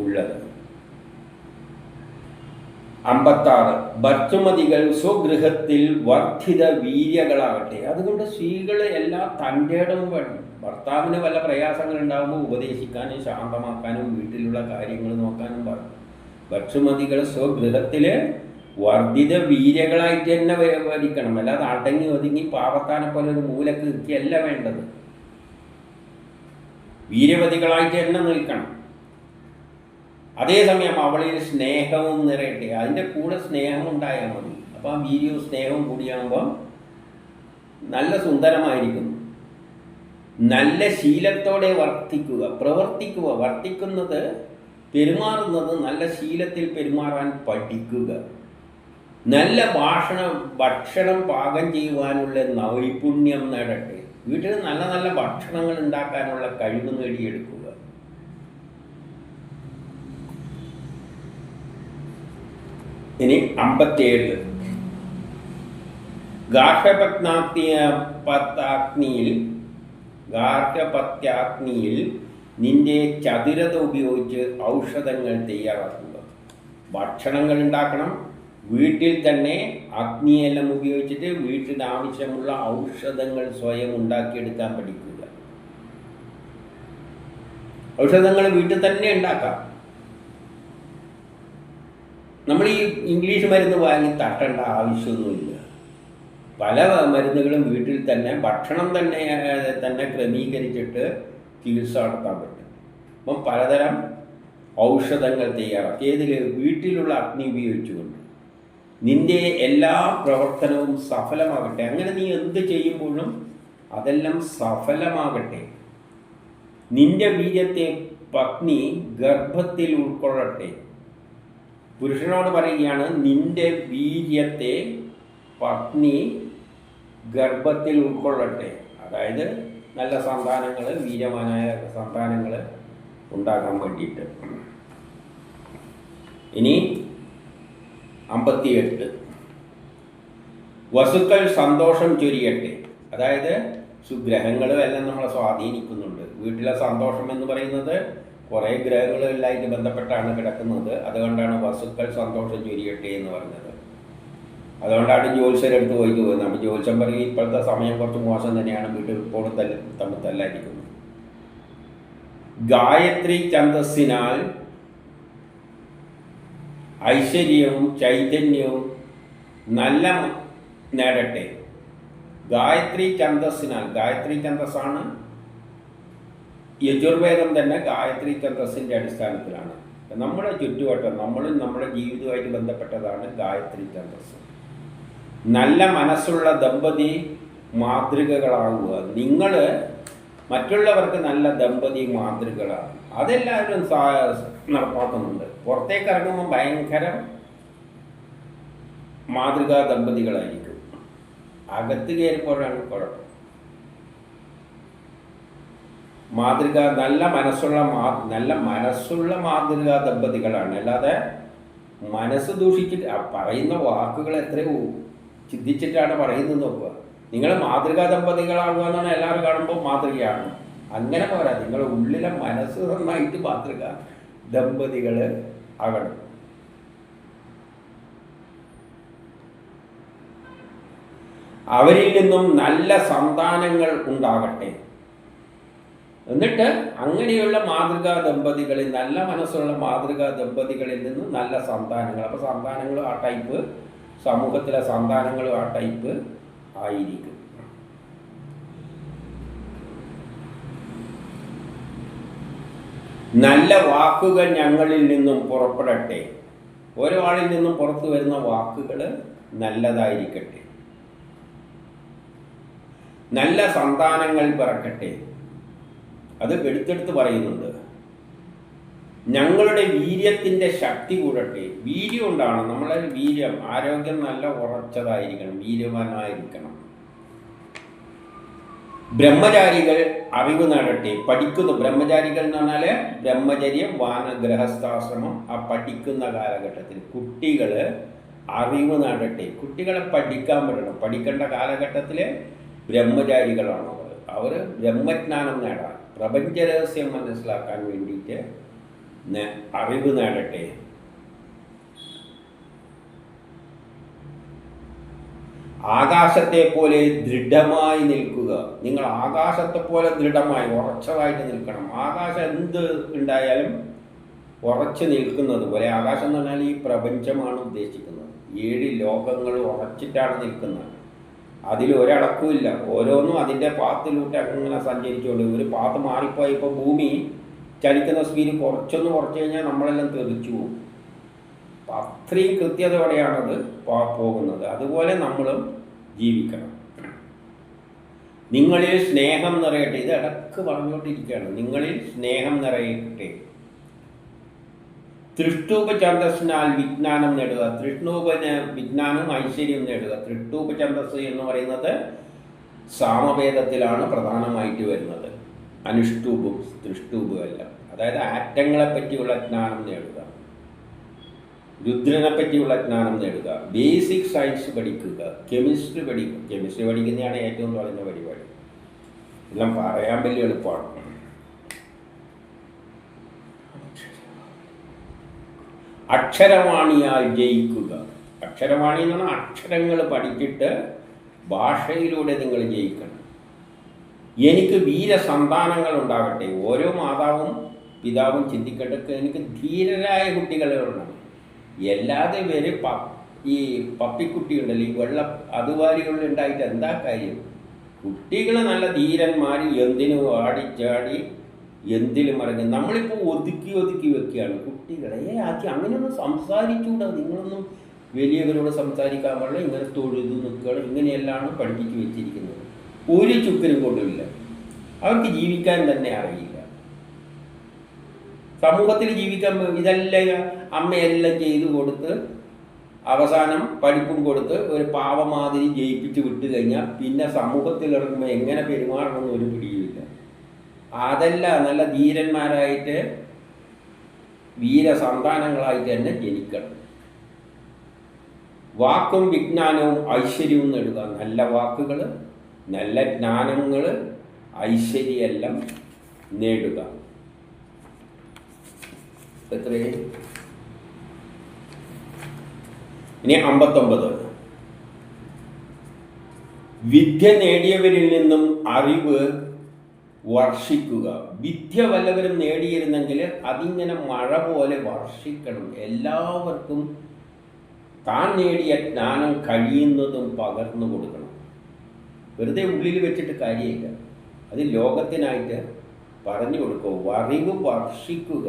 ഉള്ളത്. 56 ഭർത്തുമതികൾ സ്വഗൃഹത്തിൽ വർദ്ധിത വീര്യകളാകട്ടെ. അതുകൊണ്ട് സ്ത്രീകൾ എല്ലാ തൻ്റെ ഇടവും വേണം. ഭർത്താവിന് വല്ല പ്രയാസങ്ങൾ ഉണ്ടാകുമ്പോൾ ഉപദേശിക്കാനും ശാന്തമാക്കാനും വീട്ടിലുള്ള കാര്യങ്ങൾ നോക്കാനും പറയും. ഭർത്തുമതികൾ സ്വഗൃഹത്തിൽ വർദ്ധിത വീര്യകളായിട്ട് തന്നെ വരിക്കണം. അല്ലാതെ അടങ്ങി ഒതുങ്ങി പാവത്താനെ പോലെ ഒരു മൂലക്ക് നിൽക്കുകയല്ല വേണ്ടത്. വീര്യവതികളായിട്ട് തന്നെ നിൽക്കണം. അതേസമയം അവളിൽ സ്നേഹവും നിറയട്ടെ. അതിൻ്റെ കൂടെ സ്നേഹം ഉണ്ടായാൽ മതി. അപ്പോൾ ആ വീര്യവും സ്നേഹവും കൂടിയാകുമ്പോൾ നല്ല സുന്ദരമായിരിക്കും. നല്ല ശീലത്തോടെ വർത്തിക്കുന്നത്, പെരുമാറുന്നത് നല്ല ശീലത്തിൽ പെരുമാറാൻ പഠിക്കുക. നല്ല ഭക്ഷണം പാകം ചെയ്യുവാനുള്ള നൈപുണ്യം നേടട്ടെ. വീട്ടിൽ നല്ല നല്ല ഭക്ഷണങ്ങൾ ഉണ്ടാക്കാനുള്ള കഴിവ് നേടിയെടുക്കുക. ഇനി 57 ഗാർഹപത്യാഗ്നിയിൽ നിന്റെ ചതുരത ഉപയോഗിച്ച് ഔഷധങ്ങൾ തയ്യാറാക്കുക. ഭക്ഷണങ്ങൾ ഉണ്ടാക്കണം. വീട്ടിൽ തന്നെ അഗ്നിയെല്ലാം ഉപയോഗിച്ചിട്ട് വീട്ടിന് ആവശ്യമുള്ള ഔഷധങ്ങൾ സ്വയം ഉണ്ടാക്കിയെടുക്കാൻ പഠിക്കുക. ഔഷധങ്ങൾ വീട്ടിൽ തന്നെ ഉണ്ടാക്കാം. നമ്മൾ ഈ ഇംഗ്ലീഷ് മരുന്ന് വാങ്ങി തട്ടേണ്ട ആവശ്യമൊന്നുമില്ല. പല മരുന്നുകളും വീട്ടിൽ തന്നെ ഭക്ഷണം തന്നെ ക്രമീകരിച്ചിട്ട് ചികിത്സ നടത്താൻ പറ്റും. അപ്പം പലതരം ഔഷധങ്ങൾ തയ്യാറാക്കി വീട്ടിലുള്ള അഗ്നി ഉപയോഗിച്ചുകൊണ്ട് നിന്റെ എല്ലാ പ്രവർത്തനവും സഫലമാകട്ടെ. അങ്ങനെ നീ എന്ത് ചെയ്യുമ്പോഴും അതെല്ലാം സഫലമാകട്ടെ. നിന്റെ വീര്യത്തെ പത്നി ഗർഭത്തിൽ ഉൾക്കൊള്ളട്ടെ. പുരുഷനോട് പറയുകയാണ്, നിന്റെ വീര്യത്തെ പത്നി ഗർഭത്തിൽ ഉൾക്കൊള്ളട്ടെ. അതായത് നല്ല സന്താനങ്ങൾ, വീര്യവാനായ സന്താനങ്ങൾ ഉണ്ടാക്കാൻ വേണ്ടിയിട്ട്. ഇനി 58, വസുക്കൾ സന്തോഷം ചൊരിയട്ടെ. അതായത് ഗ്രഹങ്ങളും എല്ലാം നമ്മളെ സ്വാധീനിക്കുന്നുണ്ട്. വീട്ടിലെ സന്തോഷം എന്ന് പറയുന്നത് കുറേ ഗ്രഹങ്ങളെല്ലാമായിട്ട് ബന്ധപ്പെട്ടാണ് കിടക്കുന്നത്. അതുകൊണ്ടാണ് വസുക്കൾ സന്തോഷം ചൊരിയട്ടെ എന്ന് പറഞ്ഞത്. അതുകൊണ്ടാണ് ജ്യോത്സ്യരെടുത്ത് പോയിട്ട് പോകുന്നത്. അപ്പോൾ ജ്യോത്സ്യം പറയും ഇപ്പോഴത്തെ സമയം കുറച്ച് മോശം തന്നെയാണ്, വീട്ടിൽ ഇപ്പോൾ തമ്മിൽ തല്ലായിരിക്കുന്നത്. ഗായത്രി ഛന്ദസ്സിനാൽ ഐശ്വര്യവും ചൈതന്യവും നല്ല നേടട്ടെ. ഗായത്രി ഛന്ദസ്സിനാൽ, ഗായത്രി ഛന്ദസ്സാണ് യജുർവേദം തന്നെ ഗായത്രി ഛന്ദസ്സിൻ്റെ അടിസ്ഥാനത്തിലാണ്. നമ്മുടെ ചുറ്റുവട്ടം, നമ്മളും നമ്മുടെ ജീവിതവുമായിട്ട് ബന്ധപ്പെട്ടതാണ് ഗായത്രി ഛന്ദസ്സ്. നല്ല മനസ്സുള്ള ദമ്പതി മാതൃകകളാവുക. നിങ്ങൾ മറ്റുള്ളവർക്ക് നല്ല ദമ്പതി മാതൃകകളാണ്. അതെല്ലാവരും നടപ്പാക്കുന്നുണ്ട്. പുറത്തേക്ക് ഇറങ്ങുമ്പോൾ ഭയങ്കര മാതൃകാ ദമ്പതികളായിരിക്കും. അകത്ത് കയറിപ്പോഴാണ് കുഴപ്പം. നല്ല മനസ്സുള്ള മാതൃകാ ദമ്പതികളാണ്. അല്ലാതെ മനസ്സ് ദൂഷിച്ചിട്ട് പറയുന്ന വാക്കുകൾ എത്രയോ ചിന്തിച്ചിട്ടാണ് പറയുന്നത് നോക്കുക. നിങ്ങൾ മാതൃകാ ദമ്പതികളാകുക എന്നാണ് എല്ലാവരും കാണുമ്പോൾ മാതൃകയാണ്. അങ്ങനെ പോരാ, നിങ്ങളുടെ ഉള്ളിലെ മനസ്സ് നന്നായിട്ട് മാതൃക ദമ്പതികൾ ആകണം. അവരിൽ നിന്നും നല്ല സന്താനങ്ങൾ ഉണ്ടാകട്ടെ. എന്നിട്ട് അങ്ങനെയുള്ള മാതൃകാ ദമ്പതികളിൽ, നല്ല മനസ്സുള്ള മാതൃകാ ദമ്പതികളിൽ നിന്നും നല്ല സന്താനങ്ങൾ. അപ്പോൾ സന്താനങ്ങളും ആ ടൈപ്പ്, സമൂഹത്തിലെ സന്താനങ്ങളും ആ ടൈപ്പ് ആയിരിക്കും. നല്ല വാക്കുകൾ ഞങ്ങളിൽ നിന്നും പുറപ്പെടട്ടെ. ഓരോ ആളിൽ നിന്നും പുറത്തു വരുന്ന വാക്കുകൾ നല്ലതായിരിക്കട്ടെ. നല്ല സന്താനങ്ങൾ പിറക്കട്ടെ. അത് എടുത്തെടുത്ത് പറയുന്നുണ്ട്. ഞങ്ങളുടെ വീര്യത്തിൻ്റെ ശക്തി കൂടട്ടെ. വീര്യം കൊണ്ടാണ് നമ്മളെ വീര്യം, ആരോഗ്യം നല്ല ഉറച്ചതായിരിക്കണം, വീര്യവാനായിരിക്കണം. ബ്രഹ്മചാരികൾ അറിവ് നേടട്ടെ. ബ്രഹ്മചാരികൾ എന്ന് പറഞ്ഞാൽ ബ്രഹ്മചര്യം, വാനഗ്രഹസ്ഥാശ്രമം. ആ പഠിക്കുന്ന കാലഘട്ടത്തിൽ കുട്ടികൾ അറിവ് നേടട്ടെ. കുട്ടികളെ പഠിക്കാൻ പറ്റണം. പഠിക്കേണ്ട കാലഘട്ടത്തിൽ ബ്രഹ്മചാരികളാണ് അവർ ബ്രഹ്മജ്ഞാനം നേടാൻ, പ്രപഞ്ച രഹസ്യം മനസ്സിലാക്കാൻ വേണ്ടിയിട്ട് അറിവ് നേടട്ടെ. ആകാശത്തെ പോലെ ദൃഢമായി നിൽക്കുക. നിങ്ങൾ ആകാശത്തെ പോലെ ദൃഢമായി ഉറച്ചതായിട്ട് നിൽക്കണം. ആകാശം എന്ത് ഉണ്ടായാലും ഉറച്ചു നിൽക്കുന്നത് പോലെ. ആകാശം എന്ന് പറഞ്ഞാൽ ഈ പ്രപഞ്ചമാണ് ഉദ്ദേശിക്കുന്നത്. 7 ലോകങ്ങൾ ഉറച്ചിട്ടാണ് നിൽക്കുന്നത്. അതിൽ ഒരടക്കമില്ല. ഓരോന്നും അതിൻ്റെ പാത്തിലൂടെ അങ്ങനെ സഞ്ചരിച്ചുകൊണ്ട്, ഒരു പാത്ത് മാറിപ്പോയി. ഇപ്പോൾ ഭൂമി ചലിക്കുന്ന സ്പീഡ് കുറച്ചു കഴിഞ്ഞാൽ നമ്മളെല്ലാം തെറിച്ചു പോകും. അപ്പം അത്രയും കൃത്യതയോടെയാണത് പോകുന്നത്. അതുപോലെ നമ്മളും ജീവിക്കണം. നിങ്ങളിൽ സ്നേഹം നിറയട്ടെ. ഇത് ഇടക്ക് പറഞ്ഞുകൊണ്ടിരിക്കുകയാണ്. നിങ്ങളിൽ സ്നേഹം നിറയട്ടെ. തൃഷ്ടൂപ ഛന്ദസ്സിനാൽ വിജ്ഞാനം നേടുക. തൃഷ്ണൂപന് വിജ്ഞാനം, ഐശ്വര്യം നേടുക. തൃഷ്ടൂപ ഛന്ദസ് എന്ന് പറയുന്നത് സാമവേദത്തിലാണ് പ്രധാനമായിട്ട് വരുന്നത്. അനുഷ്ടൂപും തൃഷ്ടൂപും എല്ലാം. അതായത് ആറ്റങ്ങളെ പറ്റിയുള്ള ജ്ഞാനം നേടുക, രുദ്രനെ പറ്റിയുള്ള ജ്ഞാനം നേടുക, ബേസിക് സയൻസ് പഠിക്കുക, കെമിസ്ട്രി പഠിക്കുക. കെമിസ്ട്രി പഠിക്കുന്നതാണ് ഏറ്റവും കുറഞ്ഞ പരിപാടി. എല്ലാം പറയാൻ വലിയ എളുപ്പമാണ്. അക്ഷരവാണിയാൽ ജയിക്കുക. അക്ഷരവാണി എന്ന് പറഞ്ഞാൽ അക്ഷരങ്ങൾ പഠിച്ചിട്ട് ഭാഷയിലൂടെ നിങ്ങൾ ജയിക്കണം. എനിക്ക് വീരസന്താനങ്ങൾ ഉണ്ടാകട്ടെ. ഓരോ മാതാവും പിതാവും ചിന്തിക്കേണ്ടത് എനിക്ക് ധീരരായ കുട്ടികളെ ഉണ്ടാകും. എല്ലാതെ പേര് ഈ പപ്പിക്കുട്ടിയുണ്ടല്ലോ, ഈ വെള്ള അതുവാലികളിൽ ഉണ്ടായിട്ട് എന്താ കാര്യം? കുട്ടികൾ നല്ല ധീരന്മാർ, എന്തിനും ആടിച്ചാടി എന്തിലും മറിഞ്ഞ്. നമ്മളിപ്പോൾ ഒതുക്കി വെക്കുകയാണ് കുട്ടികളെ. ആക്കി അങ്ങനെയൊന്നും സംസാരിച്ചുകൂടാ. നിങ്ങളൊന്നും വലിയവരോട് സംസാരിക്കാൻ പാടില്ല. ഇങ്ങനെ തൊഴുതു നിൽക്കുക, ഇങ്ങനെയെല്ലാം പഠിപ്പിച്ച് വെച്ചിരിക്കുന്നത്. ഒരു ചുക്കിനും കൊണ്ടുമില്ല. അവർക്ക് ജീവിക്കാൻ തന്നെ അറിയില്ല. സമൂഹത്തിൽ ജീവിക്കാൻ ഇതെല്ലാം അമ്മയെല്ലാം ചെയ്തു കൊടുത്ത് അവസാനം പഠിപ്പും കൊടുത്ത് ഒരു പാവമാതിരി ജയിപ്പിച്ച് വിട്ട് കഴിഞ്ഞാൽ പിന്നെ സമൂഹത്തിൽ ഇറങ്ങുമ്പോൾ എങ്ങനെ പെരുമാറണമെന്ന് ഒരു പിടിയുമില്ല. അതല്ല, നല്ല ധീരന്മാരായിട്ട് വീരസന്താനങ്ങളായിട്ട് തന്നെ ജനിക്കണം. വാക്കും വിജ്ഞാനവും ഐശ്വര്യവും നേടുക. നല്ല വാക്കുകൾ, നല്ല ജ്ഞാനങ്ങൾ, ഐശ്വര്യമെല്ലാം നേടുക. എത്രയേ? ഇനി 59. വിദ്യ നേടിയവരിൽ നിന്നും അറിവ് വർഷിക്കുക. വിദ്യ വല്ലവരും നേടിയിരുന്നെങ്കിൽ അതിങ്ങനെ മഴ പോലെ വർഷിക്കണം. എല്ലാവർക്കും താൻ നേടിയ ജ്ഞാനം കഴിയുന്നതും പകർന്നു കൊടുക്കണം. വെറുതെ ഉള്ളിൽ വെച്ചിട്ട് കാര്യമില്ല. അത് ലോകത്തിനായിട്ട് പറഞ്ഞു കൊടുക്കുക. അറിവ് വർഷിക്കുക.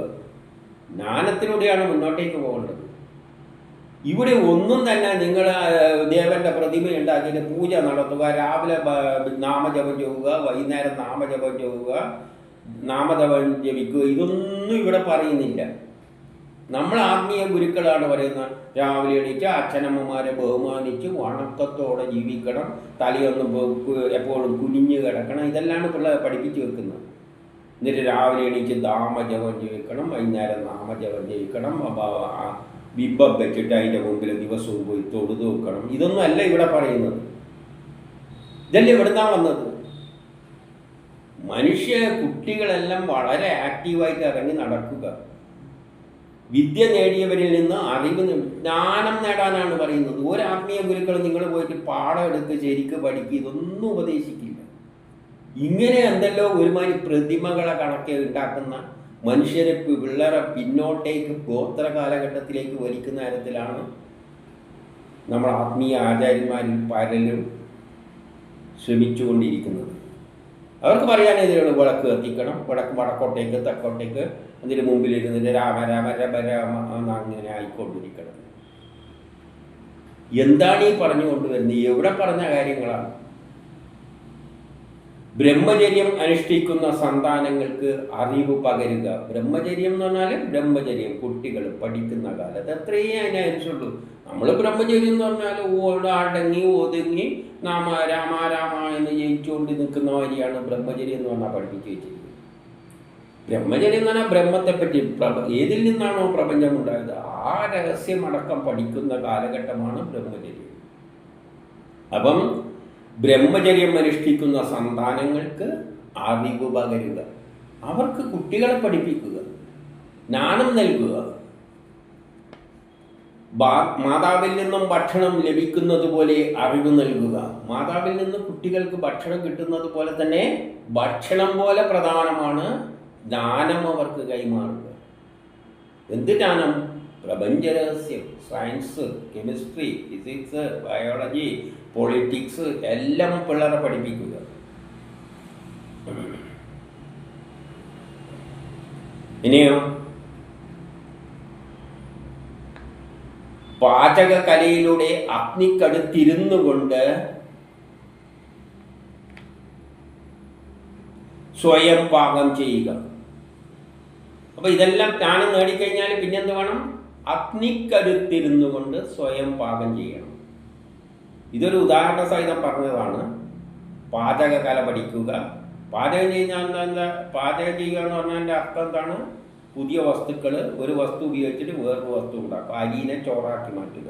ജ്ഞാനത്തിലൂടെയാണ് മുന്നോട്ടേക്ക് പോകേണ്ടത്. ഇവിടെ ഒന്നും തന്നെ നിങ്ങൾ ദേവന്റെ പ്രതിമ ഉണ്ടാക്കിയിട്ട് പൂജ നടത്തുക, രാവിലെ നാമജപം ചെയ്യുക, വൈകുന്നേരം നാമജപം ചെയ്യുക, നാമജപം ജപിക്കുക, ഇതൊന്നും ഇവിടെ പറയുന്നില്ല. നമ്മൾ ആത്മീയ ഗുരുക്കളാണ് പറയുന്നത്. രാവിലെ എണീറ്റ് അച്ഛനമ്മമാരെ ബഹുമാനിച്ച് വണക്കത്തോടെ ജീവിക്കണം, തലയൊന്നും എപ്പോഴും കുനിഞ്ഞ് കിടക്കണം. ഇതെല്ലാം പിള്ളേരെ പഠിപ്പിച്ച് വെക്കുന്നത്. എന്നിട്ട് രാവിലെ എണീറ്റ് നാമജപം ജപിക്കണം, വൈകുന്നേരം നാമജപം ജപിക്കണം, ബിംബം വെച്ചിട്ട് അതിൻ്റെ മുമ്പിൽ ദിവസവും പോയി തൊഴുതു വെക്കണം. ഇതൊന്നും അല്ല ഇവിടെ പറയുന്നത്. ഇതല്ലേ ഇവിടുന്നാ വന്നത്. കുട്ടികളെല്ലാം വളരെ ആക്റ്റീവായിട്ട് ഇറങ്ങി നടക്കുക. വിദ്യ നേടിയവരിൽ നിന്ന് അറിവ് ജ്ഞാനം നേടാനാണ് പറയുന്നത്. ഒരു ആത്മീയ ഗുരുക്കൾ നിങ്ങൾ പോയിട്ട് പാഠം എടുത്ത് ശരിക്ക് പഠിക്കുക, ഇതൊന്നും ഉപദേശിക്കില്ല. ഇങ്ങനെ എന്തെല്ലോ ഒരുമാതിരി പ്രതിമകളെ കണക്കെ ഉണ്ടാക്കുന്ന മനുഷ്യരെ പിള്ളേരെ പിന്നോട്ടേക്ക് ഗോത്ര കാലഘട്ടത്തിലേക്ക് വലിക്കുന്ന തരത്തിലാണ് നമ്മൾ ആത്മീയ ആചാര്യന്മാരിൽ പലരും ശ്രമിച്ചുകൊണ്ടിരിക്കുന്നത്. അവർക്ക് പറയാനെതിരെയുള്ള വിളക്ക് കത്തിക്കണം, വടക്കോട്ടേക്ക് തെക്കോട്ടേക്ക്, അതിന് മുമ്പിലിരുന്നിട്ട് രാമ രാമ രമ രാമ അങ്ങനെ ആയിക്കൊണ്ടിരിക്കണം. എന്താണ് ഈ പറഞ്ഞു കൊണ്ടുവരുന്നത്? എവിടെ പറഞ്ഞ കാര്യങ്ങളാണ്? ബ്രഹ്മചര്യം അനുഷ്ഠിക്കുന്ന സന്താനങ്ങൾക്ക് അറിവ് പകരുക. ബ്രഹ്മചര്യം എന്ന് പറഞ്ഞാൽ ബ്രഹ്മചര്യം കുട്ടികൾ പഠിക്കുന്ന കാലത്ത് അത്രയേ അതിനനുസരിച്ചുള്ളൂ. നമ്മൾ ബ്രഹ്മചര്യം എന്ന് പറഞ്ഞാൽ അടങ്ങി ഒതുങ്ങി രാമ എന്ന് ജയിച്ചുകൊണ്ട് നിൽക്കുന്ന വരിയാണ് ബ്രഹ്മചര്യം എന്ന് പറഞ്ഞാൽ പഠിപ്പിച്ച് വെച്ചിരിക്കുന്നത്. ബ്രഹ്മചര്യം എന്ന് പറഞ്ഞാൽ ബ്രഹ്മത്തെപ്പറ്റി ഏതിൽ നിന്നാണോ പ്രപഞ്ചം ഉണ്ടായത് ആ രഹസ്യമടക്കം പഠിക്കുന്ന കാലഘട്ടമാണ് ബ്രഹ്മചര്യം. അപ്പം ബ്രഹ്മചര്യം അനുഷ്ഠിക്കുന്ന സന്താനങ്ങൾക്ക് അറിവ് പകരുക. അവർക്ക് കുട്ടികളെ പഠിപ്പിക്കുക, ജ്ഞാനം നൽകുക. മാതാവിൽ നിന്നും ഭക്ഷണം ലഭിക്കുന്നത് പോലെ അറിവ് നൽകുക. മാതാവിൽ നിന്ന് കുട്ടികൾക്ക് ഭക്ഷണം കിട്ടുന്നത് പോലെ തന്നെ ഭക്ഷണം പോലെ പ്രധാനമാണ് ജ്ഞാനം അവർക്ക് കൈമാറുക. എന്ത് ജ്ഞാനം? പ്രപഞ്ചരഹസ്യം, science, chemistry, physics, biology, politics എല്ലാം പിള്ളേരെ പഠിപ്പിക്കുക. ഇനിയോ പാചകകലയിലൂടെ അഗ്നിക്കടുത്തിരുന്നു കൊണ്ട് സ്വയം പാകം ചെയ്യുക. അപ്പൊ ഇതെല്ലാം ജ്ഞാനം നേടിക്കഴിഞ്ഞാൽ പിന്നെന്ത് വേണം? അഗ്നിക്കടുത്തിരുന്നു കൊണ്ട് സ്വയം പാകം ചെയ്യണം. ഇതൊരു ഉദാഹരണ സഹിതം പറഞ്ഞതാണ്. പാചകകല പഠിക്കുക. പാചകം ചെയ്യുന്ന എന്താ? പാചകം ചെയ്യുക എന്ന് പറഞ്ഞാൽ എൻ്റെ അർത്ഥം എന്താണ്? പുതിയ വസ്തുക്കൾ, ഒരു വസ്തു ഉപയോഗിച്ചിട്ട് വേറൊരു വസ്തു ഉണ്ടാക്കുക. അരിനെ ചോറാക്കി മാറ്റുക.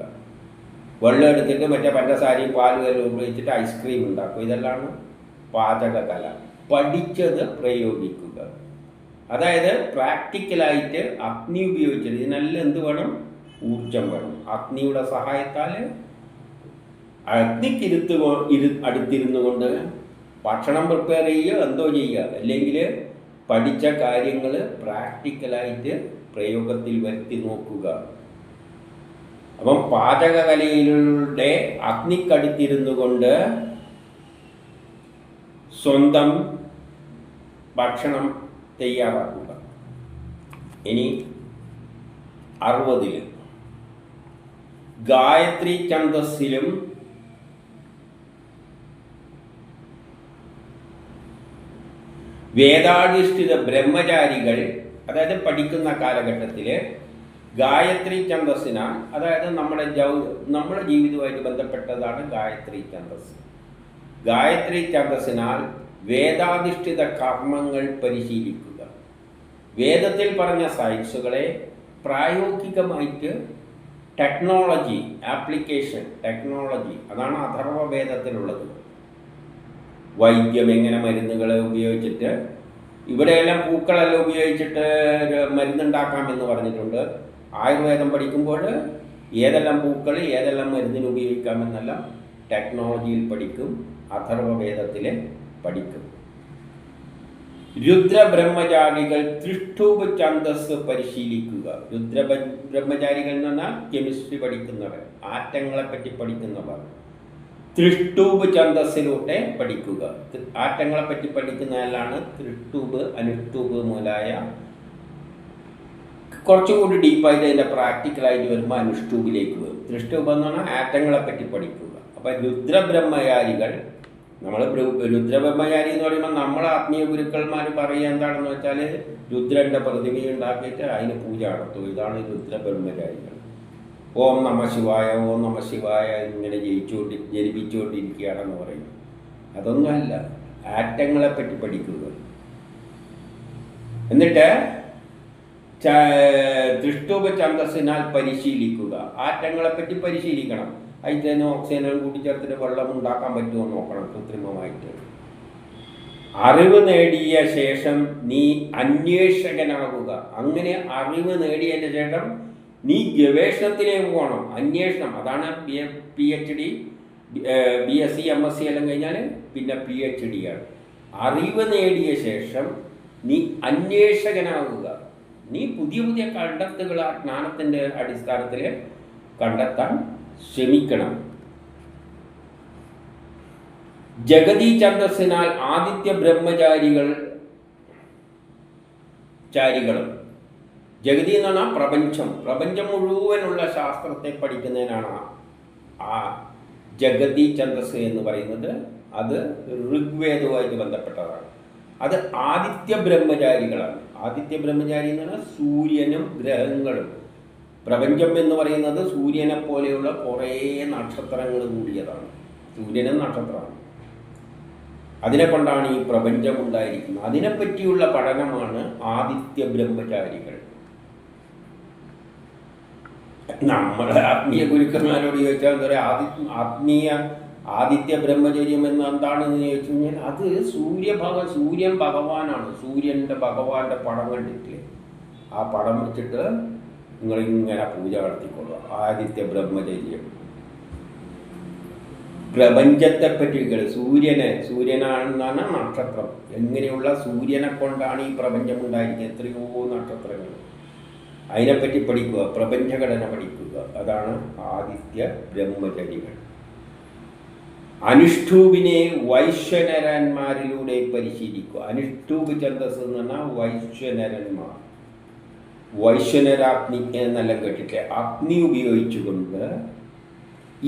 വെള്ളം എടുത്തിട്ട് മറ്റേ പഞ്ചസാരയും പാലും എല്ലാം ഉപയോഗിച്ചിട്ട് ഐസ്ക്രീം ഉണ്ടാക്കുക. ഇതെല്ലാം പാചകകല. പഠിച്ചത് പ്രയോഗിക്കുക. അതായത് പ്രാക്ടിക്കലായിട്ട് അഗ്നി ഉപയോഗിച്ചിട്ട് ഇതിനെല്ലാം എന്ത് വേണം? ഊർജം വേണം. അഗ്നിയുടെ സഹായത്താൽ അടുത്തിരുന്നു കൊണ്ട് ഭക്ഷണം പ്രിപ്പയർ ചെയ്യുക, എന്തോ ചെയ്യുക. അല്ലെങ്കിൽ പഠിച്ച കാര്യങ്ങൾ പ്രാക്ടിക്കലായിട്ട് പ്രയോഗത്തിൽ വരുത്തി നോക്കുക. അപ്പം പാചകകലയിലൂടെ അഗ്നിക്കടുത്തിരുന്നു കൊണ്ട് സ്വന്തം ഭക്ഷണം തയ്യാറാക്കുക. ഇനി 60 ഗായത്രി ഛന്ദസ്സിലും വേദാധിഷ്ഠിത ബ്രഹ്മചാരികൾ അതായത് പഠിക്കുന്ന കാലഘട്ടത്തിൽ ഗായത്രി ഛന്ദസ്സിനാൽ, അതായത് നമ്മുടെ ജീവിതവുമായിട്ട് ബന്ധപ്പെട്ടതാണ് ഗായത്രി ഛന്ദസ്. ഗായത്രി ഛന്ദസ്സിനാൽ വേദാധിഷ്ഠിത കർമ്മങ്ങൾ പരിശീലിക്കുക. വേദത്തിൽ പറഞ്ഞ സയൻസുകളെ പ്രായോഗികമായിട്ട് ടെക്നോളജി, ആപ്ലിക്കേഷൻ ടെക്നോളജി, അതാണ് അഥർവവേദത്തിലുള്ളത്. വൈദ്യം എങ്ങനെ മരുന്നുകളെ ഉപയോഗിച്ചിട്ട്, ഇവിടെയെല്ലാം പൂക്കളെല്ലാം ഉപയോഗിച്ചിട്ട് മരുന്നുണ്ടാക്കാമെന്ന് പറഞ്ഞിട്ടുണ്ട്. ആയുർവേദം പഠിക്കുമ്പോൾ ഏതെല്ലാം പൂക്കൾ ഏതെല്ലാം മരുന്നിന് ഉപയോഗിക്കാമെന്നെല്ലാം ടെക്നോളജിയിൽ പഠിക്കും, അഥർവവേദത്തിൽ പഠിക്കും. രുദ്രബ്രഹ്മചാരികൾ ത്രിഷ്ടൂപ് ഛന്ദസ് പരിശീലിക്കുക. രുദ്രബ്രഹ്മചാരികൾ എന്ന് പറഞ്ഞാൽ കെമിസ്ട്രി പഠിക്കുന്നവർ, ആറ്റങ്ങളെ പറ്റി പഠിക്കുന്നവർ. ത്രിഷ്ടൂപ് ഛന്ദസ്സിലൂടെ പഠിക്കുക. ആറ്റങ്ങളെ പറ്റി പഠിക്കുന്നതിലാണ് ത്രിഷ്ടൂപ്, അനുഷ്ടൂപ് മുതലായ. കുറച്ചുകൂടി ഡീപ്പായിട്ട് അതിൻ്റെ പ്രാക്ടിക്കലായിട്ട് വരുമ്പോൾ അനുഷ്ടൂപിലേക്ക് വരും. ത്രിഷ്ടൂപ് എന്ന് പറഞ്ഞാൽ ആറ്റങ്ങളെ പറ്റി പഠിക്കുക. അപ്പം രുദ്രബ്രഹ്മചാരികൾ, നമ്മൾ രുദ്രബ്രഹ്മചാരി എന്ന് പറയുമ്പോൾ നമ്മളെ ആത്മീയ ഗുരുക്കന്മാർ പറയുക എന്താണെന്ന് വെച്ചാൽ രുദ്രൻ്റെ പ്രതിമ ഉണ്ടാക്കിയിട്ട് അതിന് പൂജ നടത്തും. ഇതാണ് രുദ്രബ്രഹ്മചാരികൾ. ഓം നമ ശിവായ, ഓം നമ ശിവായ ഇങ്ങനെ ജനിപ്പിച്ചുകൊണ്ടിരിക്കുകയാണെന്ന് പറയും. അതൊന്നുമല്ല, ആറ്റങ്ങളെ പറ്റി പഠിക്കുക. എന്നിട്ട് ത്രിഷ്ടൂപ ഛന്ദസ്സിനാൽ പരിശീലിക്കുക. ആറ്റങ്ങളെ പറ്റി പരിശീലിക്കണം. അതിന് ഓക്സിജനും കൂട്ടിച്ചേർത്തിട്ട് വെള്ളം ഉണ്ടാക്കാൻ പറ്റുമോ നോക്കണം കൃത്രിമമായിട്ട്. അറിവ് നേടിയ ശേഷം നീ അന്വേഷകനാകുക. അങ്ങനെ അറിവ് നേടിയതിന് ശേഷം നീ ഗവേഷണത്തിലേക്ക് പോകണം. അന്വേഷണം, അതാണ് PhD, BSc MSc എല്ലാം കഴിഞ്ഞാൽ പിന്നെ PhD ആണ്. അറിവ് നേടിയ ശേഷം നീ അന്വേഷകനാകുക. നീ പുതിയ പുതിയ കണ്ടെത്തുകൾ ആ ജ്ഞാനത്തിൻ്റെ അടിസ്ഥാനത്തിൽ കണ്ടെത്താൻ ശ്രമിക്കണം. ജഗതി ഛന്ദസ്സിനാൽ ആദിത്യ ബ്രഹ്മചാരികളും, ജഗതി എന്ന് പറഞ്ഞാൽ പ്രപഞ്ചം മുഴുവനുള്ള ശാസ്ത്രത്തെ പഠിക്കുന്നതിനാണ് ആ ജഗതി ഛന്ദസ് എന്ന് പറയുന്നത്. അത് ഋഗ്വേദവുമായിട്ട് ബന്ധപ്പെട്ടതാണ്. അത് ആദിത്യ ബ്രഹ്മചാരികളാണ്. ആദിത്യ ബ്രഹ്മചാരി എന്ന് പറഞ്ഞാൽ സൂര്യനും ഗ്രഹങ്ങളും. പ്രപഞ്ചം എന്ന് പറയുന്നത് സൂര്യനെ പോലെയുള്ള കുറേ നക്ഷത്രങ്ങൾ കൂടിയതാണ്. സൂര്യനും നക്ഷത്രമാണ്. അതിനെ കൊണ്ടാണ് ഈ പ്രപഞ്ചം ഉണ്ടായിരിക്കുന്നത്. അതിനെപ്പറ്റിയുള്ള പഠനമാണ് ആദിത്യ ബ്രഹ്മചാരികൾ. നമ്മുടെ ആത്മീയ ഗുരുക്കന്മാരോട് ചോദിച്ചാൽ എന്താ പറയുക, ആദിത്യ ബ്രഹ്മചര്യം എന്ന് എന്താണെന്ന് ചോദിച്ചു കഴിഞ്ഞാൽ അത് സൂര്യൻ ഭഗവാനാണ്. സൂര്യൻ്റെ ഭഗവാന്റെ പടം കണ്ടിട്ടില്ലേ, ആ പടം വെച്ചിട്ട് നിങ്ങളിങ്ങനെ പൂജ നടത്തിക്കൊള്ളുക. ആദിത്യ ബ്രഹ്മചര്യം. പ്രപഞ്ചത്തെപ്പറ്റി സൂര്യനാണെന്നാണ് നക്ഷത്രം. എങ്ങനെയുള്ള സൂര്യനെ കൊണ്ടാണ് ഈ പ്രപഞ്ചം ഉണ്ടായിരിക്കുന്നത്, എത്രയോ നക്ഷത്രങ്ങൾ. അതിനെപ്പറ്റി പഠിക്കുക, പ്രപഞ്ചഘടന പഠിക്കുക. അതാണ് ആദിത്യ ബ്രഹ്മചരികൾ. അനുഷ്ഠൂപിനെ വൈശ്വനരന്മാരിലൂടെ പരിശീലിക്കുക. അനുഷ്ഠൂപ് ഛന്ദസ് എന്ന് പറഞ്ഞാൽ വൈശ്വനരന്മാർ. വൈശ്വനരാഗ്നി എന്നെല്ലാം കേട്ടിട്ട് അഗ്നി ഉപയോഗിച്ചുകൊണ്ട്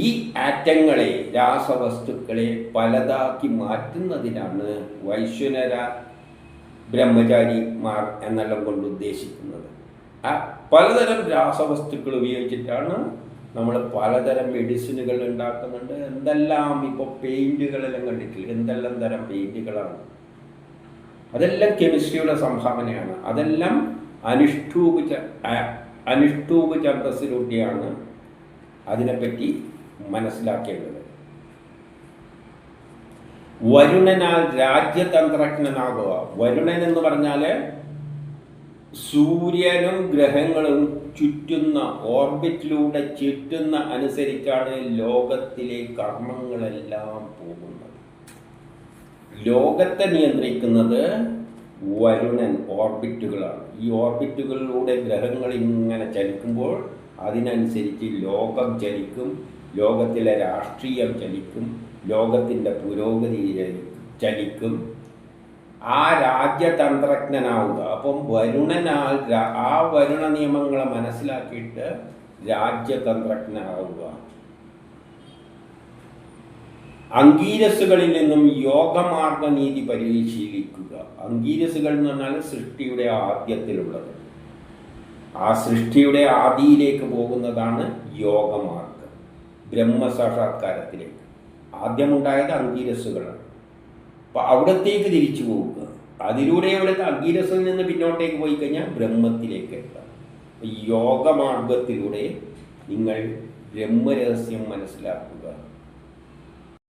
ഈ ആറ്റങ്ങളെ, രാസവസ്തുക്കളെ പലതാക്കി മാറ്റുന്നതിനാണ് വൈശ്വനര ബ്രഹ്മചാരിമാർ എന്നെല്ലാം കൊണ്ട് ഉദ്ദേശിക്കുന്നത്. ആ പലതരം രാസവസ്തുക്കൾ ഉപയോഗിച്ചിട്ടാണ് നമ്മൾ പലതരം മെഡിസിനുകൾ ഉണ്ടാക്കുന്നുണ്ട്. എന്തെല്ലാം ഇപ്പോൾ പെയിൻറ്റുകളെല്ലാം കണ്ടിട്ടില്ല, എന്തെല്ലാം തരം പെയിൻറ്റുകളാണ്. അതെല്ലാം കെമിസ്ട്രിയുടെ സംഭാവനയാണ്. അതെല്ലാം അനുഷ്ഠൂപ് ഛന്ദസ്സിലൂടെയാണ് അതിനെപ്പറ്റി മനസ്സിലാക്കേണ്ടത്. വരുണനാൽ രാജ്യതന്ത്രജ്ഞനാകുക. വരുണൻ എന്ന് പറഞ്ഞാൽ സൂര്യനും ഗ്രഹങ്ങളും ചുറ്റുന്ന, ഓർബിറ്റിലൂടെ ചുറ്റുന്ന അനുസരിച്ചാണ് ലോകത്തിലെ കർമ്മങ്ങളെല്ലാം പോകുന്നത്. ലോകത്തെ നിയന്ത്രിക്കുന്നത് വരുണൻ, ഓർബിറ്റുകളാണ്. ഈ ഓർബിറ്റുകളിലൂടെ ഗ്രഹങ്ങൾ ഇങ്ങനെ ചലിക്കുമ്പോൾ അതിനനുസരിച്ച് ലോകം ചലിക്കും, ലോകത്തിലെ രാഷ്ട്രീയം ചലിക്കും, ലോകത്തിൻ്റെ പുരോഗതി ചലിക്കും. ആ രാജ്യതന്ത്രജ്ഞനാവുക. അപ്പം വരുണനാൽ ആ വരുണ നിയമങ്ങളെ മനസ്സിലാക്കിയിട്ട് രാജ്യതന്ത്രജ്ഞനാവുക. അങ്കീരസുകളിൽ നിന്നും യോഗമാർഗനീതി പരിശീലിക്കുക. അങ്കീരസുകൾ എന്ന് പറഞ്ഞാൽ സൃഷ്ടിയുടെ ആദ്യത്തിലുള്ളത്. ആ സൃഷ്ടിയുടെ ആദിയിലേക്ക് പോകുന്നതാണ് യോഗമാർഗം, ബ്രഹ്മസാക്ഷാത്കാരത്തിലേക്ക്. ആദ്യമുണ്ടായത് അങ്കീരസുകളാണ്. അപ്പം അവിടത്തേക്ക് തിരിച്ചു പോവുക. അതിലൂടെ അവിടുത്തെ അങ്കീരസിൽ നിന്ന് പിന്നോട്ടേക്ക് പോയി കഴിഞ്ഞാൽ ബ്രഹ്മത്തിലേക്ക് എത്താം. യോഗമാർഗത്തിലൂടെ നിങ്ങൾ ബ്രഹ്മരഹസ്യം മനസ്സിലാക്കുക.